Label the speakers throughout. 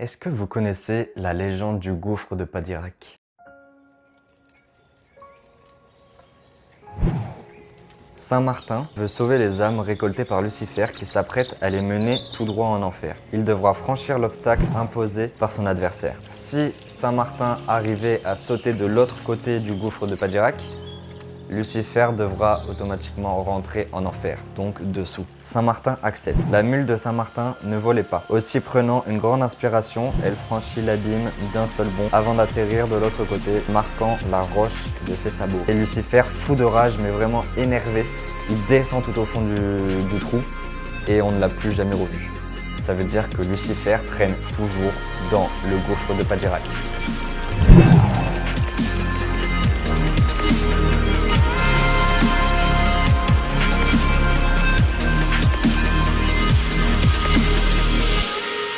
Speaker 1: Est-ce que vous connaissez la légende du gouffre de Padirac? Saint Martin veut sauver les âmes récoltées par Lucifer qui s'apprête à les mener tout droit en enfer. Il devra franchir l'obstacle imposé par son adversaire. Si Saint Martin arrivait à sauter de l'autre côté du gouffre de Padirac, Lucifer devra automatiquement rentrer en enfer, donc dessous. Saint Martin accepte. La mule de Saint Martin ne volait pas. Aussi prenant une grande inspiration, elle franchit l'abîme d'un seul bond avant d'atterrir de l'autre côté, marquant la roche de ses sabots. Et Lucifer, fou de rage mais vraiment énervé, il descend tout au fond du trou et on ne l'a plus jamais revu. Ça veut dire que Lucifer traîne toujours dans le gouffre de Padirac.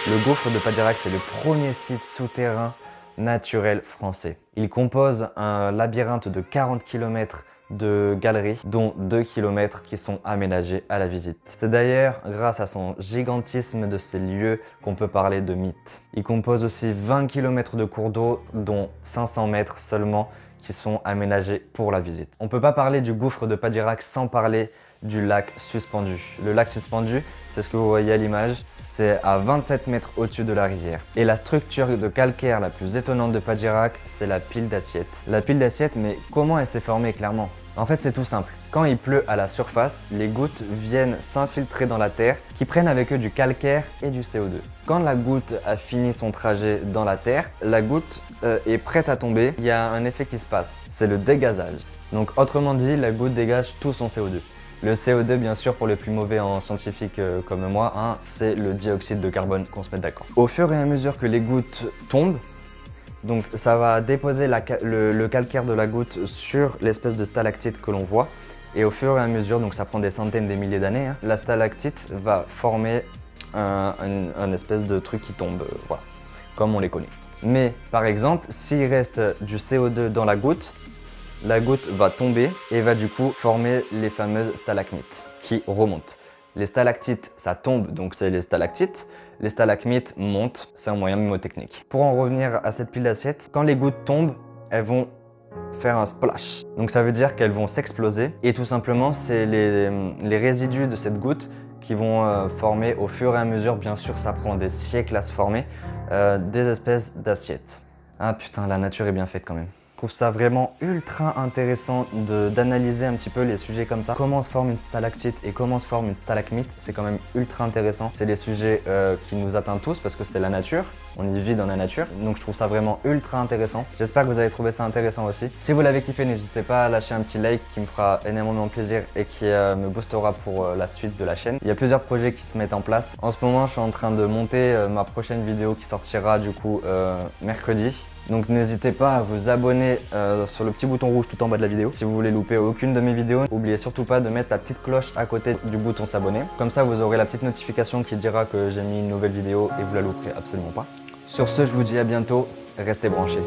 Speaker 1: Le gouffre de Padirac, c'est le premier site souterrain naturel français. Il compose un labyrinthe de 40 km de galeries, dont 2 km qui sont aménagés à la visite. C'est d'ailleurs grâce à son gigantisme de ces lieux qu'on peut parler de mythe. Il compose aussi 20 km de cours d'eau, dont 500 mètres seulement qui sont aménagés pour la visite. On ne peut pas parler du gouffre de Padirac sans parler du lac suspendu. Le lac suspendu, c'est ce que vous voyez à l'image, c'est à 27 mètres au-dessus de la rivière. Et la structure de calcaire la plus étonnante de Padirac, c'est la pile d'assiette. La pile d'assiette, mais comment elle s'est formée clairement? En fait, c'est tout simple. Quand il pleut à la surface, les gouttes viennent s'infiltrer dans la terre, qui prennent avec eux du calcaire et du CO2. Quand la goutte a fini son trajet dans la terre, la goutte est prête à tomber. Il y a un effet qui se passe, c'est le dégazage. Donc autrement dit, la goutte dégage tout son CO2. Le CO2, bien sûr, pour les plus mauvais en scientifique comme moi, hein, c'est le dioxyde de carbone, qu'on se mette d'accord. Au fur et à mesure que les gouttes tombent, donc ça va déposer le calcaire de la goutte sur l'espèce de stalactite que l'on voit. Et au fur et à mesure, donc ça prend des centaines, des milliers d'années, hein, la stalactite va former un espèce de truc qui tombe, voilà, comme on les connaît. Mais par exemple, s'il reste du CO2 dans la goutte va tomber et va du coup former les fameuses stalagmites qui remontent. Les stalactites, ça tombe, donc c'est les stalactites. Les stalagmites montent, c'est un moyen mnémotechnique. Pour en revenir à cette pile d'assiettes, quand les gouttes tombent, elles vont faire un splash. Donc ça veut dire qu'elles vont s'exploser et tout simplement, c'est les résidus de cette goutte qui vont former au fur et à mesure, bien sûr ça prend des siècles à se former, des espèces d'assiettes. Ah putain, la nature est bien faite quand même. Je trouve ça vraiment ultra intéressant d'analyser un petit peu les sujets comme ça. Comment se forme une stalactite et comment se forme une stalagmite, c'est quand même ultra intéressant. C'est des sujets qui nous atteignent tous parce que c'est la nature, on y vit dans la nature. Donc je trouve ça vraiment ultra intéressant. J'espère que vous avez trouvé ça intéressant aussi. Si vous l'avez kiffé, n'hésitez pas à lâcher un petit like qui me fera énormément plaisir et qui me boostera pour la suite de la chaîne. Il y a plusieurs projets qui se mettent en place. En ce moment, je suis en train de monter ma prochaine vidéo qui sortira du coup mercredi. Donc n'hésitez pas à vous abonner sur le petit bouton rouge tout en bas de la vidéo si vous voulez louper aucune de mes vidéos. N'oubliez surtout pas de mettre la petite cloche à côté du bouton s'abonner. Comme ça vous aurez la petite notification qui dira que j'ai mis une nouvelle vidéo et vous la louperez absolument pas. Sur ce, je vous dis à bientôt, restez branchés.